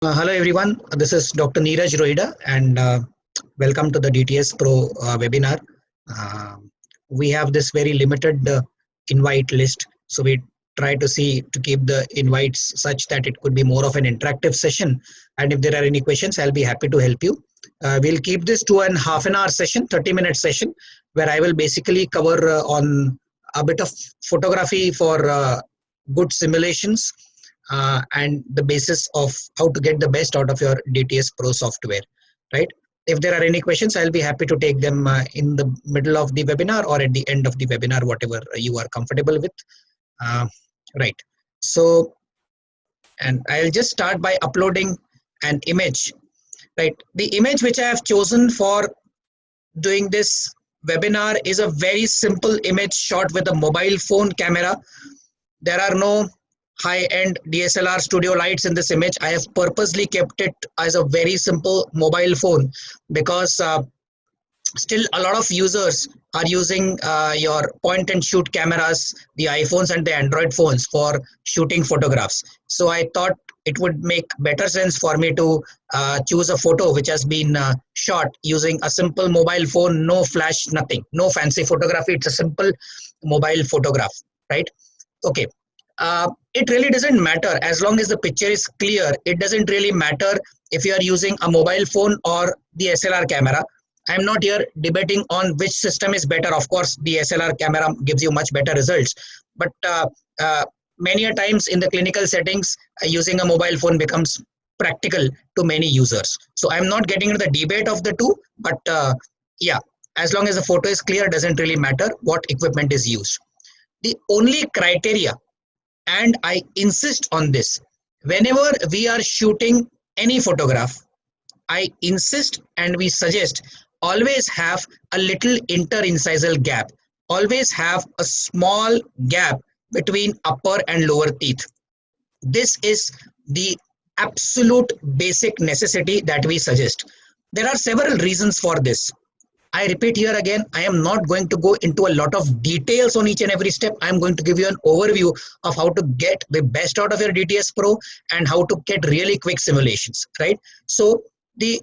Hello everyone, this is Dr. Neeraj Rohida and welcome to the DTS Pro webinar. Uh, we have this very limited invite list, so we try to see to keep the invites such that it could be more of an interactive session. And if there are any questions, I'll be happy to help you. We'll keep this to an half an hour session, 30-minute session, where I will basically cover on a bit of photography for good simulations and the basis of how to get the best out of your DTS Pro software, right? If there are any questions, I'll be happy to take them in the middle of the webinar or at the end of the webinar, whatever you are comfortable with. Uh, right. So, and I'll just start by uploading an image, right? The image which I have chosen for doing this webinar is a very simple image shot with a mobile phone camera. There are no high-end DSLR studio lights in this image. I have purposely kept it as a very simple mobile phone because still a lot of users are using your point and shoot cameras, the iPhones and the Android phones for shooting photographs. So I thought it would make better sense for me to choose a photo which has been shot using a simple mobile phone, no flash, nothing, no fancy photography. It's a simple mobile photograph, right? Okay. It really doesn't matter as long as the picture is clear. It doesn't really matter if you are using a mobile phone or the SLR camera. I'm not here debating on which system is better. Of course, the SLR camera gives you much better results. But many a times in the clinical settings, using a mobile phone becomes practical to many users. So I'm not getting into the debate of the two. But yeah, as long as the photo is clear, doesn't really matter what equipment is used. The only criteria, and I insist on this, whenever we are shooting any photograph, I insist and we suggest always have a little interincisal gap. Always have a small gap between upper and lower teeth. This is the absolute basic necessity that we suggest. There are several reasons for this. I repeat here again, I am not going to go into a lot of details on each and every step. I'm going to give you an overview of how to get the best out of your DTS Pro and how to get really quick simulations, right? So the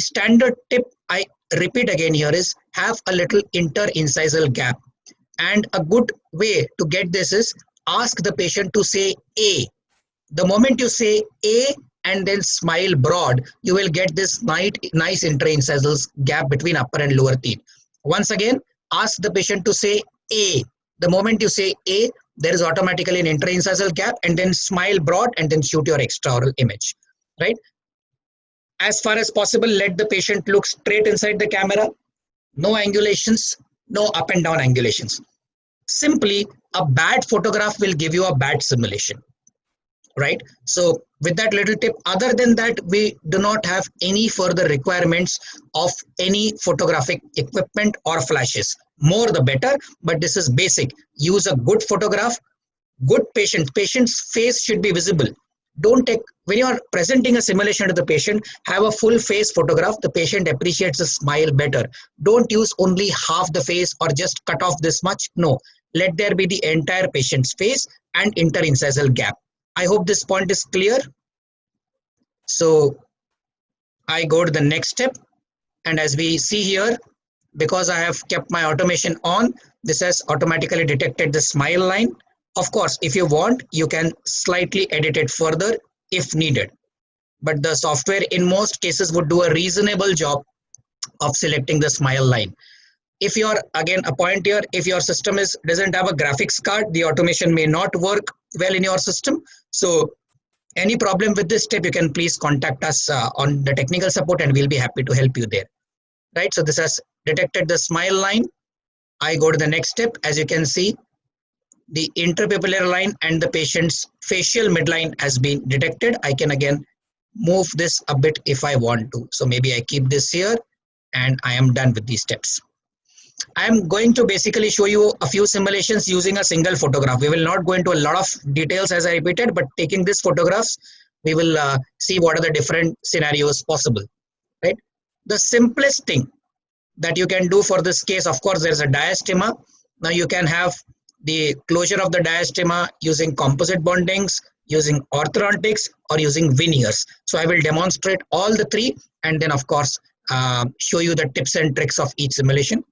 standard tip, I repeat again here, is have a little interincisal gap. And a good way to get this is ask the patient to say A. The moment you say A and then smile broad, you will get this nice interincisal gap between upper and lower teeth. Once again, ask the patient to say A. The moment you say A, there is automatically an interincisal gap, and then smile broad and then shoot your extraoral image, right? As far as possible, let the patient look straight inside the camera. No angulations, no up and down angulations. Simply, a bad photograph will give you a bad simulation, right? So with that little tip, other than that, we do not have any further requirements of any photographic equipment or flashes. More the better, but this is basic. Use a good photograph, good patient's face should be visible. Don't take, when you are presenting a simulation to the patient, have a full face photograph. The patient appreciates a smile better. Don't use only half the face or just cut off this much. No, let there be the entire patient's face and interincisal gap. I hope this point is clear. So I go to the next step, and as we see here, because I have kept my automation on, this has automatically detected the smile line. Of course, if you want, you can slightly edit it further if needed. But the software in most cases would do a reasonable job of selecting the smile line. If you're, again, a point here, if your system doesn't have a graphics card, the automation may not work well in your system. So any problem with this step, you can please contact us on the technical support and we'll be happy to help you there. Right, so this has detected the smile line. I go to the next step. As you can see, the interpupillary line and the patient's facial midline has been detected. I can again move this a bit if I want to. So maybe I keep this here and I am done with these steps. I am going to basically show you a few simulations using a single photograph. We will not go into a lot of details as I repeated, but taking these photographs, we will see what are the different scenarios possible, right? The simplest thing that you can do for this case, of course, there's a diastema. Now you can have the closure of the diastema using composite bondings. using orthodontics, or using veneers. So I will demonstrate all the three, and then of course show you the tips and tricks of each simulation.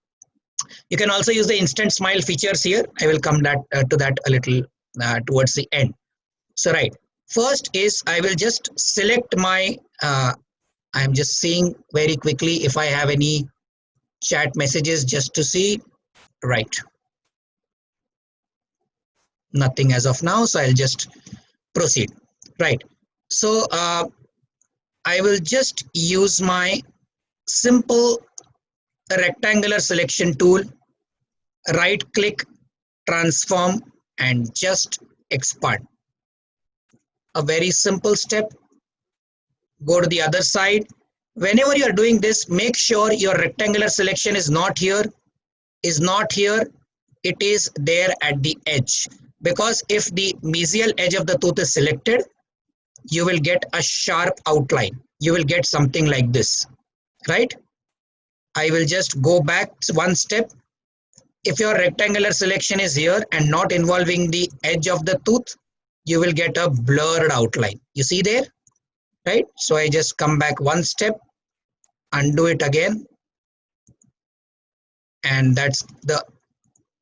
You can also use the instant smile features here. I will come to that a little towards the end. So right, first is I will just select my, I'm just seeing very quickly if I have any chat messages just to see. Right, nothing as of now, so I'll just proceed. Right, so I will just use my simple rectangular selection tool, right click, transform, and just expand. A very simple step. Go to the other side. Whenever you are doing this, make sure your rectangular selection is not here, it is there at the edge, because if the mesial edge of the tooth is selected, you will get a sharp outline. You will get something like this, right? I will just go back one step. If your rectangular selection is here and not involving the edge of the tooth, you will get a blurred outline. You see there, right? So I just come back one step, undo it again, and that's the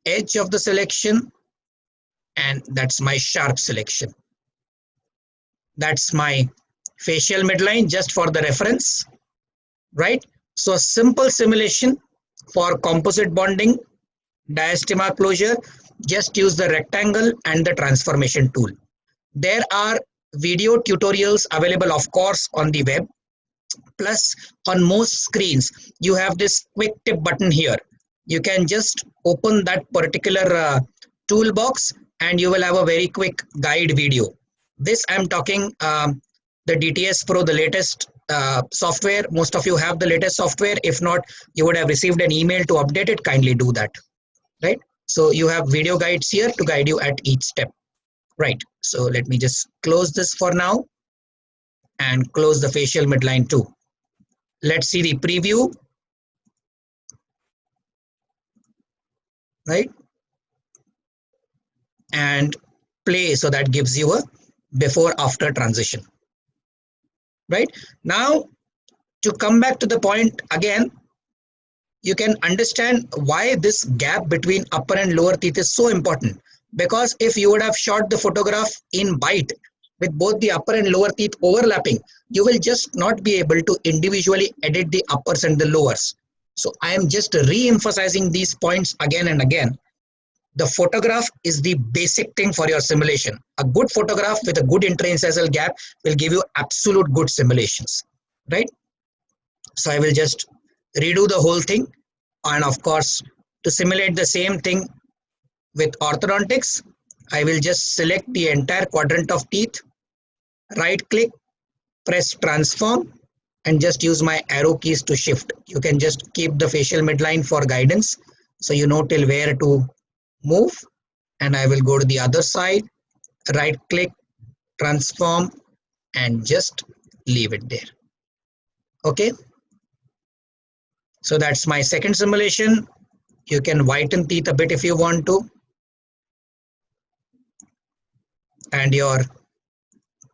edge of the selection, and that's my sharp selection. That's my facial midline, just for the reference, right? So a simple simulation for composite bonding, diastema closure, just use the rectangle and the transformation tool. There are video tutorials available, of course, on the web. Plus, on most screens, you have this quick tip button here. You can just open that particular toolbox and you will have a very quick guide video. This I'm talking the DTS Pro, the latest software. Most of you have the latest software. If not, you would have received an email to update it. Kindly do that, right? So you have video guides here to guide you at each step, right? So let me just close this for now and close the facial midline too. Let's see the preview, right? And play, so that gives you a before after transition, right? Now to come back to the point again, you can understand why this gap between upper and lower teeth is so important. Because if you would have shot the photograph in bite with both the upper and lower teeth overlapping, you will just not be able to individually edit the uppers and the lowers. So I am just re-emphasizing these points again and again. The photograph is the basic thing for your simulation. A good photograph with a good intraincisal gap will give you absolute good simulations, right? So I will just redo the whole thing. And of course, to simulate the same thing with orthodontics, I will just select the entire quadrant of teeth, right click, press transform, and just use my arrow keys to shift. You can just keep the facial midline for guidance, so you know till where to move. And I will go to the other side, right click, transform, and just leave it there. Okay. So that's my second simulation. You can whiten teeth a bit if you want to. And your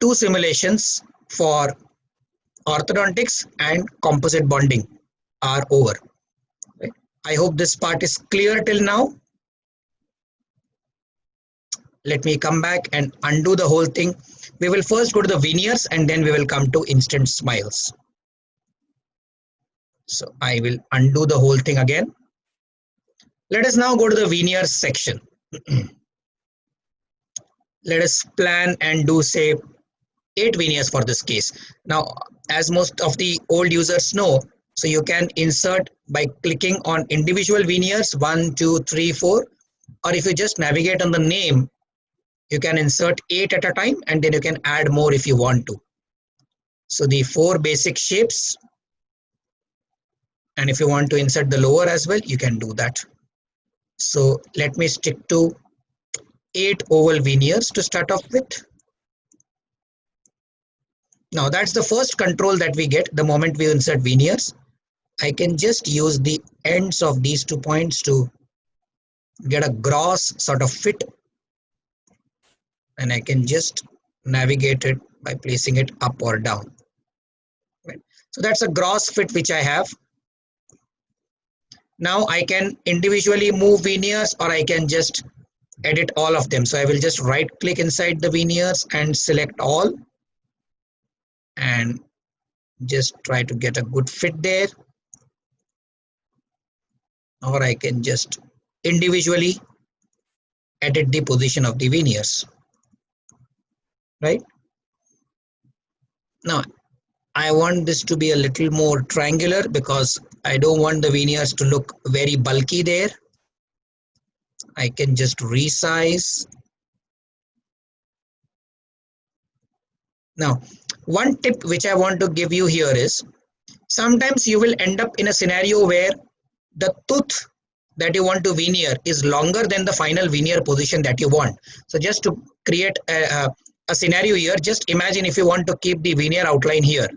two simulations for orthodontics and composite bonding are over. Right? I hope this part is clear till now. Let me come back and undo the whole thing. We will first go to the veneers and then we will come to instant smiles. So I will undo the whole thing again. Let us now go to the veneers section. Let us plan and do, say, 8 veneers for this case. Now, as most of the old users know, so you can insert by clicking on individual veneers 1, 2, 3, 4, or if you just navigate on the name, you can insert 8 at a time and then you can add more if you want to. So the 4 basic shapes, and if you want to insert the lower as well, you can do that. So let me stick to 8 oval veneers to start off with. Now that's the first control that we get the moment we insert veneers. I can just use the ends of these 2 points to get a gross sort of fit. And I can just navigate it by placing it up or down. Right? So that's a gross fit which I have. Now I can individually move veneers, or I can just edit all of them. So I will just right click inside the veneers and select all and just try to get a good fit there, or I can just individually edit the position of the veneers. Right now I want this to be a little more triangular because I don't want the veneers to look very bulky there. I can just resize. Now, one tip which I want to give you here is, sometimes you will end up in a scenario where the tooth that you want to veneer is longer than the final veneer position that you want. So just to create a scenario here, just imagine if you want to keep the veneer outline here,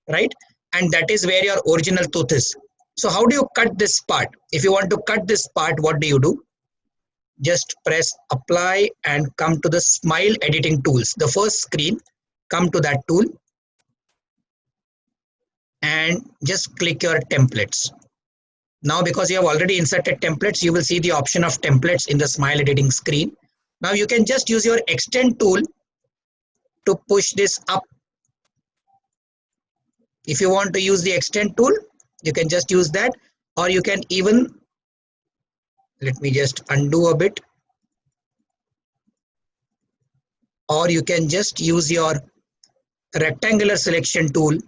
right? And that is where your original tooth is. So how do you cut this part? If you want to cut this part, what do? Just press apply and come to the smile editing tools. The first screen, come to that tool and just click your templates. Now, because you have already inserted templates, you will see the option of templates in the smile editing screen. Now you can just use your extend tool to push this up. If you want to use the extend tool, you can just use that, or you can even, let me just undo a bit, or you can just use your rectangular selection tool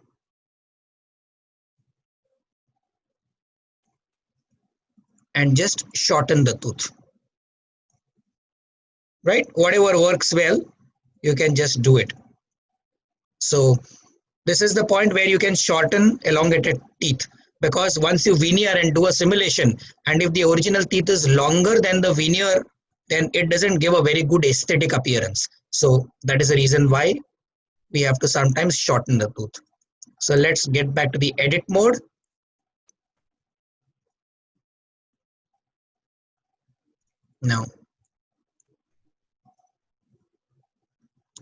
and just shorten the tooth. Right? Whatever works well, you can just do it. So this is the point where you can shorten elongated teeth, because once you veneer and do a simulation, and if the original teeth is longer than the veneer, then it doesn't give a very good aesthetic appearance. So that is the reason why we have to sometimes shorten the tooth. So let's get back to the edit mode. Now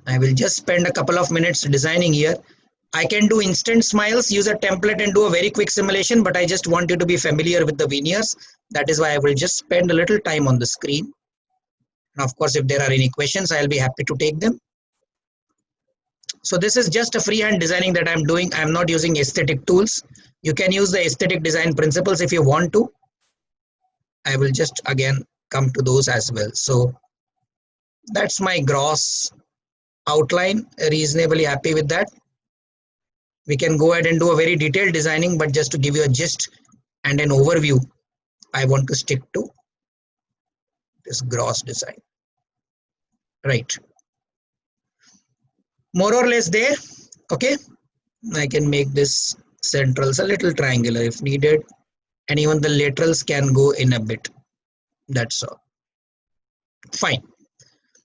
I will just spend a couple of minutes designing here. I can do instant smiles, use a template and do a very quick simulation, but I just want you to be familiar with the veneers. That is why I will just spend a little time on the screen. And of course, if there are any questions, I'll be happy to take them. So this is just a freehand designing that I'm doing. I'm not using aesthetic tools. You can use the aesthetic design principles if you want to. I will just again come to those as well. So that's my gross outline. Reasonably happy with that. We can go ahead and do a very detailed designing, but just to give you a gist and an overview, I want to stick to this gross design. Right. More or less there. Okay. I can make this centrals a little triangular if needed, and even the laterals can go in a bit. That's all. Fine.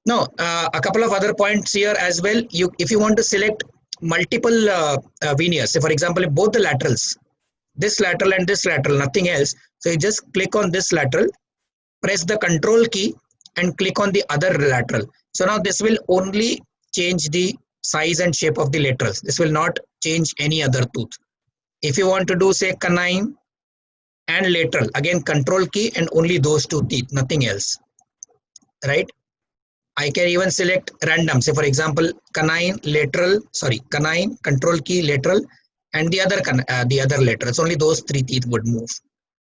Now, a couple of other points here as well. If you want to select multiple veneers, say for example, if both the laterals, this lateral and this lateral, nothing else. So you just click on this lateral, press the control key and click on the other lateral. So now this will only change the size and shape of the laterals. This will not change any other tooth. If you want to do say canine and lateral, again control key and only those two teeth, nothing else. Right? I can even select random. Say for example, canine, lateral, canine, control key, lateral, and the other laterals. Only those three teeth would move.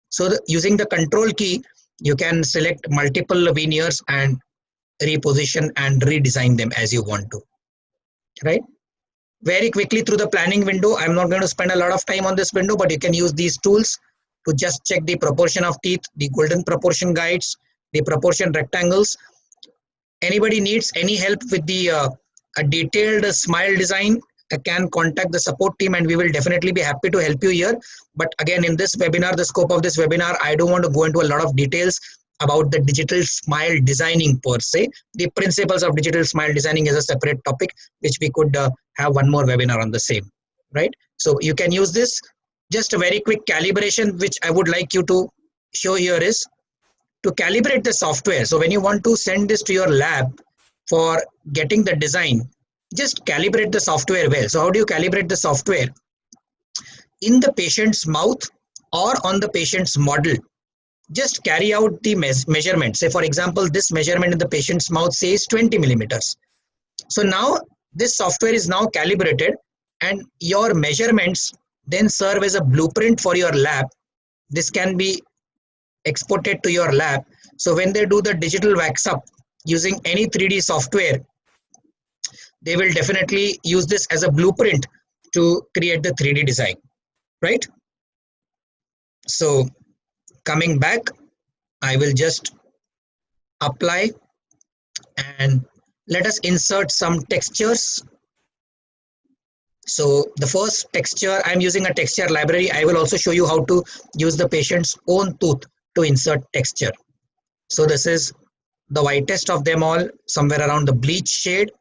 So using the control key, you can select multiple veneers and reposition and redesign them as you want to. Right? Very quickly through the planning window. I'm not going to spend a lot of time on this window, but you can use these tools to just check the proportion of teeth, the golden proportion guides, the proportion rectangles. Anybody needs any help with the a detailed smile design, can contact the support team and we will definitely be happy to help you here. But again, in this webinar, the scope of this webinar, I don't want to go into a lot of details about the digital smile designing per se. The principles of digital smile designing is a separate topic, which we could have one more webinar on the same, right? So you can use this. Just a very quick calibration, which I would like you to show here is to calibrate the software. So when you want to send this to your lab for getting the design, just calibrate the software well. So how do you calibrate the software? In the patient's mouth or on the patient's model, just carry out the measurement. Say for example, this measurement in the patient's mouth says 20 millimeters. So now this software is now calibrated, and your measurements then serve as a blueprint for your lab. This can be exported to your lab. So when they do the digital wax up using any 3D software, they will definitely use this as a blueprint to create the 3D design, right? So coming back, I will just apply and let us insert some textures. So the first texture, I'm using a texture library. I will also show you how to use the patient's own tooth to insert texture. So this is the whitest of them all, somewhere around the bleach shade.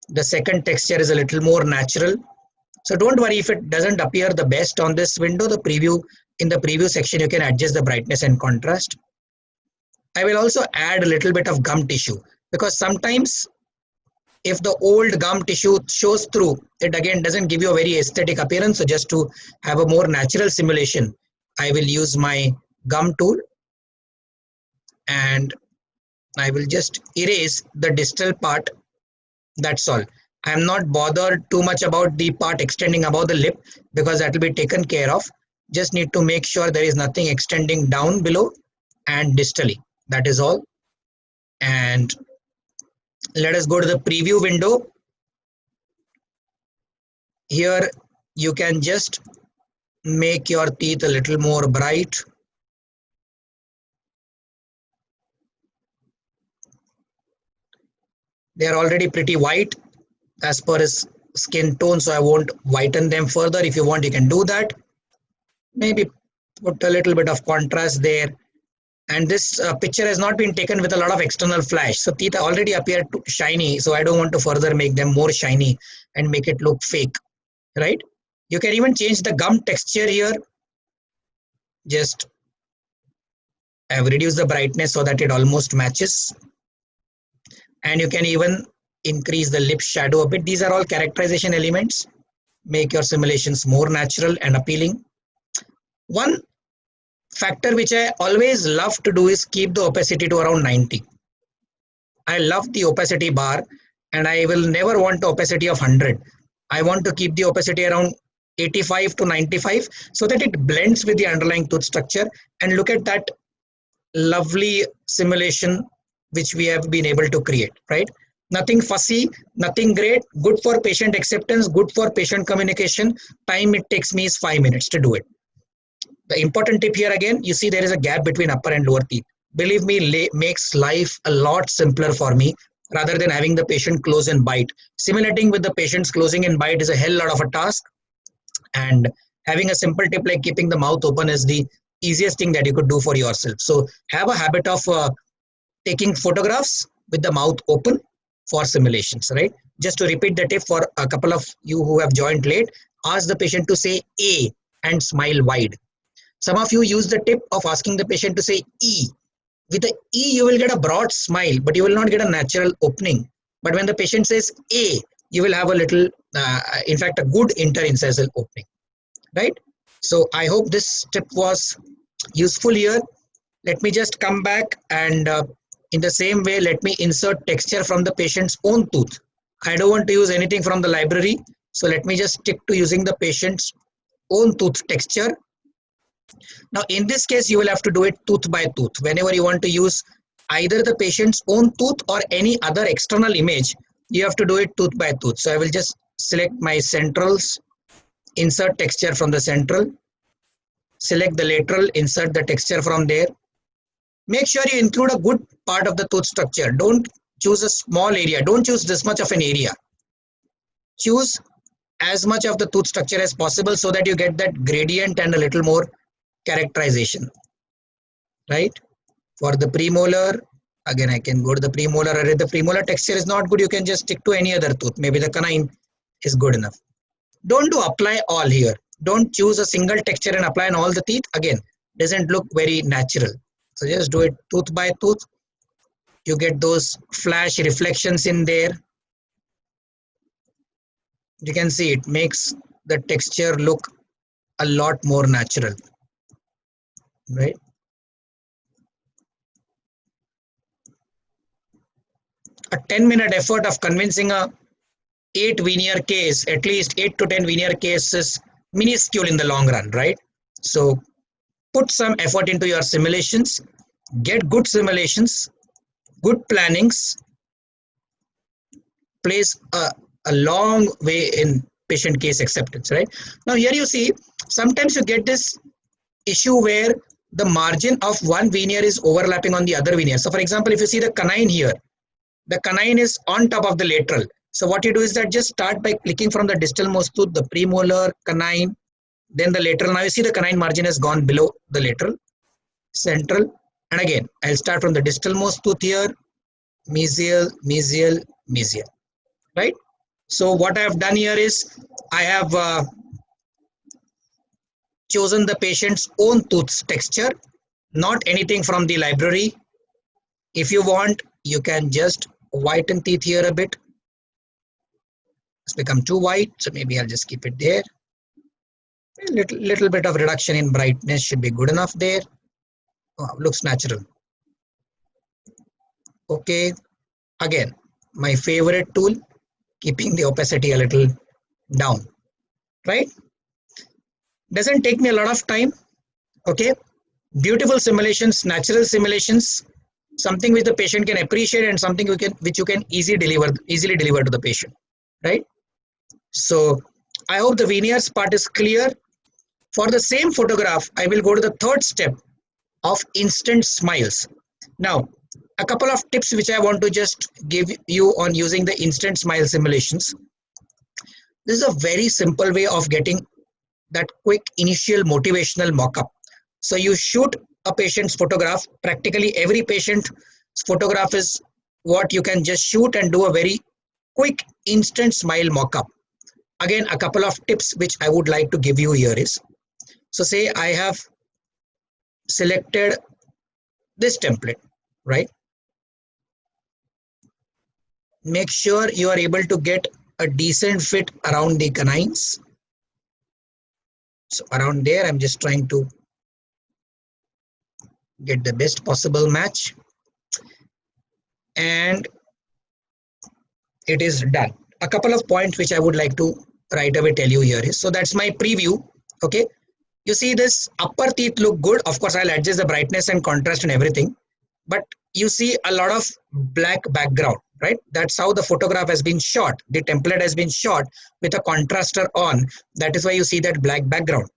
The second texture is a little more natural. So don't worry if it doesn't appear the best on this window. The preview, in the preview section, you can adjust the brightness and contrast. I will also add a little bit of gum tissue, because sometimes if the old gum tissue shows through, it again doesn't give you a very aesthetic appearance. So just to have a more natural simulation, I will use my gum tool and I will just erase the distal part. That's all. I am not bothered too much about the part extending above the lip, because that will be taken care of. Just need to make sure there is nothing extending down below and distally. That is all. And let us go to the preview window. Here you can just make your teeth a little more bright. They are already pretty white as per his skin tone, so I won't whiten them further. If you want, you can do that. Maybe put a little bit of contrast there. And this picture has not been taken with a lot of external flash. So teeth already appear shiny, so I don't want to further make them more shiny and make it look fake, right? You can even change the gum texture here. Just I have reduced the brightness so that it almost matches. And you can even increase the lip shadow a bit. These are all characterization elements. Make your simulations more natural and appealing. One factor which I always love to do is keep the opacity to around 90. I love the opacity bar, and I will never want opacity of 100. I want to keep the opacity around 85 to 95 so that it blends with the underlying tooth structure. And look at that lovely simulation which we have been able to create, right? Nothing fussy, nothing great, good for patient acceptance, good for patient communication. Time it takes me is 5 minutes to do it. The important tip here again, you see there is a gap between upper and lower teeth. Believe me, makes life a lot simpler for me rather than having the patient close and bite. Simulating with the patient's closing and bite is a hell lot of a task, and having a simple tip like keeping the mouth open is the easiest thing that you could do for yourself. So have a habit of taking photographs with the mouth open for simulations, right? Just to repeat the tip for a couple of you who have joined late, ask the patient to say A and smile wide. Some of you use the tip of asking the patient to say E. With the E, you will get a broad smile, but you will not get a natural opening. But when the patient says A, you will have a little, in fact, a good interincisal opening, right? So I hope this tip was useful here. Let me just come back and in the same way, let me insert texture from the patient's own tooth. I don't want to use anything from the library. So let me just stick to using the patient's own tooth texture. Now, in this case, you will have to do it tooth by tooth. Whenever you want to use either the patient's own tooth or any other external image, you have to do it tooth by tooth. So I will just select my centrals, insert texture from the central, select the lateral, insert the texture from there. Make sure you include a good part of the tooth structure. Don't choose a small area. Don't choose this much of an area. Choose as much of the tooth structure as possible so that you get that gradient and a little more characterization, right? For the premolar, again, I can go to the premolar, or if the premolar texture is not good, you can just stick to any other tooth. Maybe the canine is good enough. Don't do apply all here. Don't choose a single texture and apply on all the teeth. Again, doesn't look very natural. So just do it tooth by tooth. You get those flash reflections in there. You can see it makes the texture look a lot more natural, right? A 10-minute effort of convincing a 8 veneer case, at least 8 to 10 veneer cases, minuscule in the long run, right? So put some effort into your simulations, get good simulations, good plannings, plays a long way in patient case acceptance, right? Now here you see, sometimes you get this issue where the margin of one veneer is overlapping on the other veneer. So for example, if you see the canine here, the canine is on top of the lateral. So what you do is that just start by clicking from the distal most tooth, the premolar, canine, then the lateral. Now you see the canine margin has gone below the lateral, central, and again I'll start from the distal most tooth here, mesial, mesial, mesial, right? So what I have done here is I have chosen the patient's own tooth texture, not anything from the library. If you want, you can just whiten teeth here a bit. It's become too white, so maybe I'll just keep it there. A little bit of reduction in brightness should be good enough there. Oh, looks natural. Okay, again, my favorite tool, keeping the opacity a little down, right? Doesn't take me a lot of time. Okay, beautiful simulations, natural simulations, something which the patient can appreciate and something which you can easily deliver to the patient, right? So I hope the veneers part is clear. For the same photograph, I will go to the third step of instant smiles. Now, a couple of tips which I want to just give you on using the instant smile simulations. This is a very simple way of getting that quick initial motivational mock-up. So you shoot a patient's photograph. Practically every patient's photograph is what you can just shoot and do a very quick instant smile mock-up. Again, a couple of tips which I would like to give you here is, so say I have selected this template, right? Make sure you are able to get a decent fit around the canines. So around there, I'm just trying to get the best possible match. And it is done. A couple of points which I would like to right away tell you here is, so that's my preview. Okay. You see this upper teeth look good. Of course, I'll adjust the brightness and contrast and everything. But you see a lot of black background, right? That's how the photograph has been shot. The template has been shot with a contraster on. That is why you see that black background.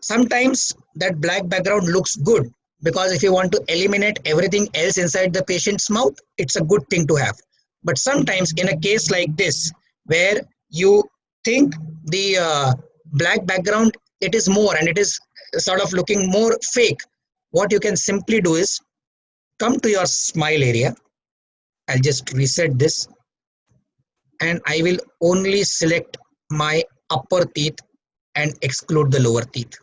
Sometimes that black background looks good because if you want to eliminate everything else inside the patient's mouth, it's a good thing to have. But sometimes in a case like this, where you think the black background, it is more and it is sort of looking more fake, what you can simply do is come to your smile area. I'll just reset this and I will only select my upper teeth and exclude the lower teeth.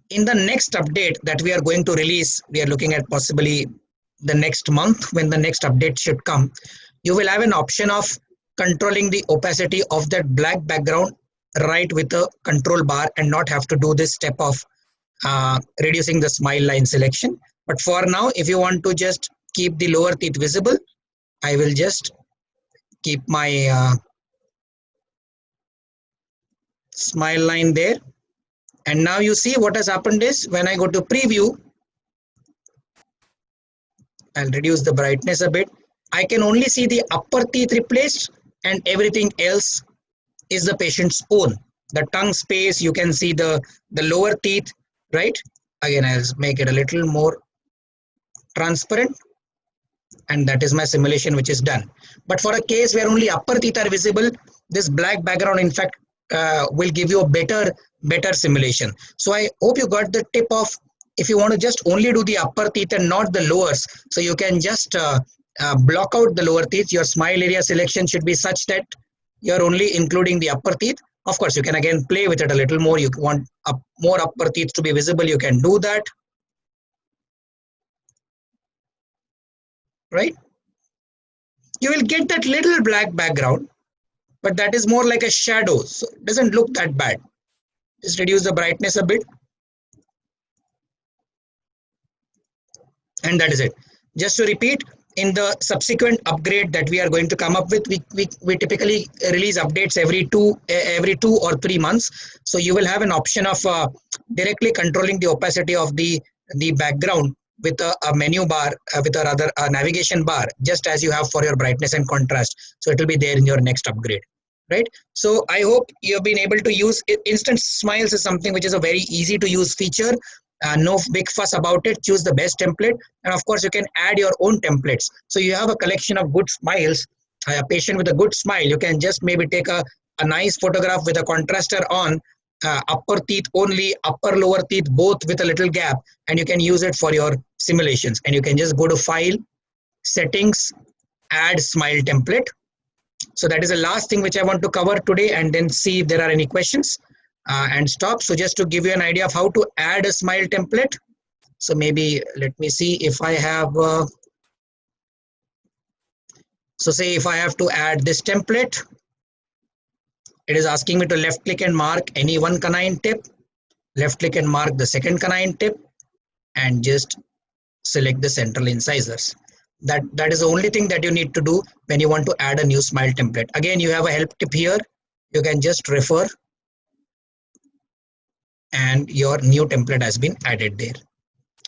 In the next update that we are going to release, we are looking at possibly the next month when the next update should come. You will have an option of controlling the opacity of that black background right with a control bar and not have to do this step of reducing the smile line selection. But for now, if you want to just keep the lower teeth visible, I will just keep my smile line there. And now you see what has happened is when I go to preview, I'll reduce the brightness a bit. I can only see the upper teeth replaced and everything else is the patient's own. The tongue space, you can see the lower teeth, right? Again, I'll make it a little more transparent and that is my simulation which is done. But for a case where only upper teeth are visible, this black background in fact will give you a better simulation. So I hope you got the tip of, if you want to just only do the upper teeth and not the lowers, so you can just block out the lower teeth. Your smile area selection should be such that you're only including the upper teeth. Of course, you can again play with it a little more. You want more upper teeth to be visible, you can do that, right? You will get that little black background but that is more like a shadow, so it doesn't look that bad. Just reduce the brightness a bit, and that is it. Just to repeat, in the subsequent upgrade that we are going to come up with, we typically release updates every 2 or 3 months. So you will have an option of directly controlling the opacity of the background with a menu bar, with a rather a navigation bar, just as you have for your brightness and contrast. So it will be there in your next upgrade, right? So I hope you have been able to use it. Instant smiles is something which is a very easy to use feature. No big fuss about it. Choose the best template, and of course you can add your own templates. So you have a collection of good smiles. A patient with a good smile, you can just maybe take a nice photograph with a contraster on, upper teeth only, upper lower teeth both with a little gap, and you can use it for your simulations. And you can just go to file, settings, add smile template. So that is the last thing which I want to cover today, and then see if there are any questions, and stop. So just to give you an idea of how to add a smile template. So maybe let me see if I have, so say if I have to add this template, it is asking me to left click and mark any one canine tip, left click and mark the second canine tip, and just select the central incisors. That is the only thing that you need to do when you want to add a new smile template. Again, you have a help tip here. You can just refer, and your new template has been added there,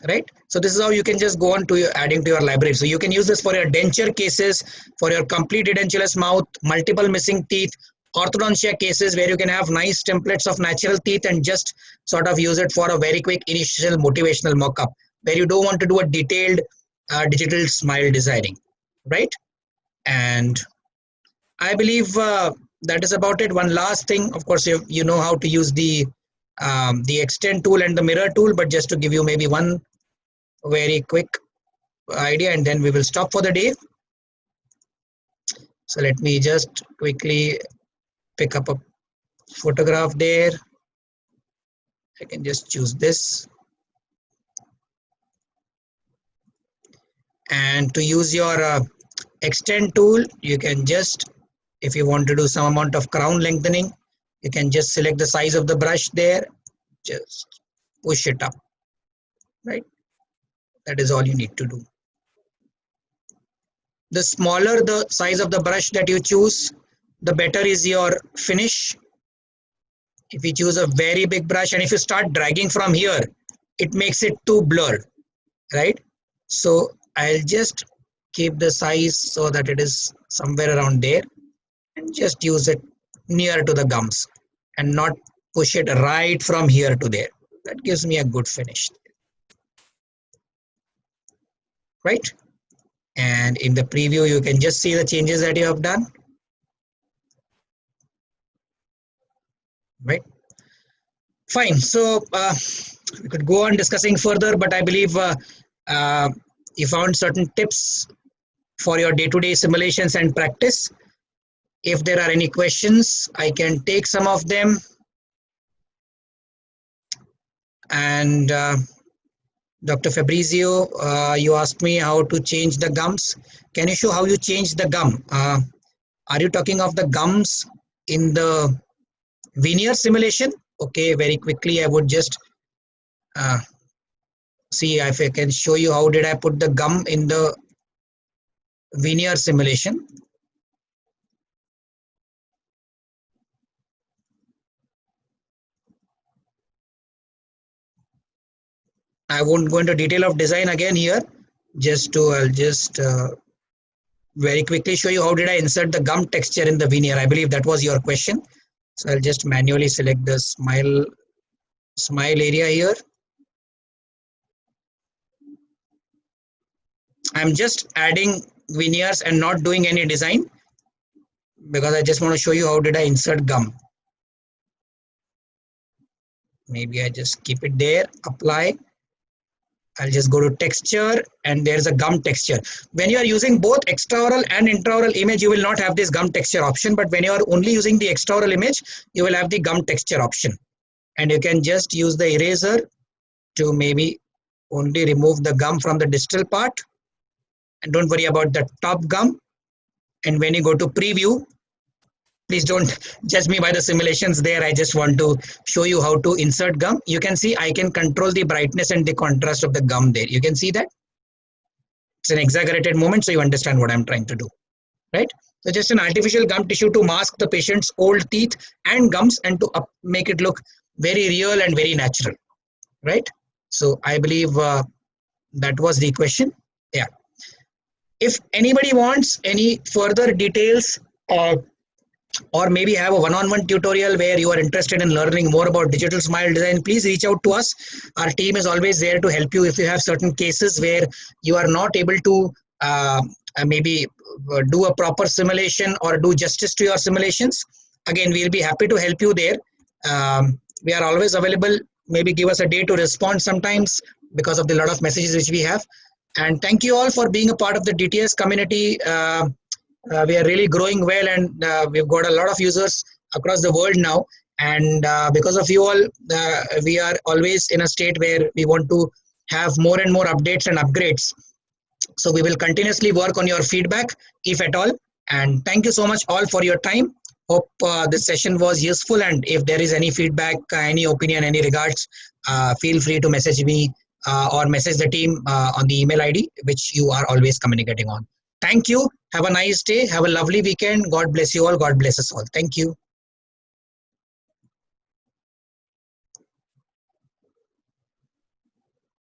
right? So this is how you can just go on to your adding to your library. So you can use this for your denture cases, for your complete edentulous mouth, multiple missing teeth, orthodontia cases where you can have nice templates of natural teeth and just sort of use it for a very quick initial motivational mock-up where you don't want to do a detailed digital smile designing, right? And I believe that is about it. One last thing, of course, you know how to use the extend tool and the mirror tool, but just to give you maybe one very quick idea, and then we will stop for the day. So let me just quickly pick up a photograph there. I can just choose this. And to use your extend tool, you can just, if you want to do some amount of crown lengthening, you can just select the size of the brush there, just push it up, right? That is all you need to do. The smaller the size of the brush that you choose, the better is your finish. If you choose a very big brush, and if you start dragging from here, it makes it too blurred, right? So I'll just keep the size so that it is somewhere around there, and just use it near to the gums and not push it right from here to there. That gives me a good finish, right? And in the preview, you can just see the changes that you have done, right? Fine. So we could go on discussing further, but I believe you found certain tips for your day-to-day simulations and practice. If there are any questions, I can take some of them. And Dr. Fabrizio, you asked me how to change the gums. Can you show how you change the gum? Are you talking of the gums in the veneer simulation? Okay, very quickly, I would just see if I can show you how did I put the gum in the veneer simulation. I won't go into detail of design again here. I'll just very quickly show you how did I insert the gum texture in the veneer. I believe that was your question. So I'll just manually select the smile area here. I'm just adding veneers and not doing any design because I just want to show you how did I insert gum. Maybe I just keep it there, apply. I'll just go to texture, and there's a gum texture. When you are using both extraoral and intraoral image, you will not have this gum texture option, but when you are only using the extraoral image, you will have the gum texture option. And you can just use the eraser to maybe only remove the gum from the distal part, and don't worry about the top gum. And when you go to preview, Please don't judge me by the simulations there. I just want to show you how to insert gum. You can see I can control the brightness and the contrast of the gum there. You can see that. It's an exaggerated moment, so you understand what I'm trying to do, right? So just an artificial gum tissue to mask the patient's old teeth and gums and to make it look very real and very natural, right? So I believe that was the question. Yeah. If anybody wants any further details or maybe have a one-on-one tutorial where you are interested in learning more about digital smile design, please reach out to us. Our team is always there to help you if you have certain cases where you are not able to maybe do a proper simulation or do justice to your simulations. Again, we'll be happy to help you there. We are always available. Maybe give us a day to respond sometimes because of the lot of messages which we have. And thank you all for being a part of the DTS community. We are really growing well, and we've got a lot of users across the world now. And because of you all, we are always in a state where we want to have more and more updates and upgrades. So we will continuously work on your feedback, if at all. And thank you so much all for your time. Hope this session was useful. And if there is any feedback, any opinion, any regards, feel free to message me or message the team on the email ID, which you are always communicating on. Thank you. Have a nice day. Have a lovely weekend. God bless you all. God bless us all. Thank you.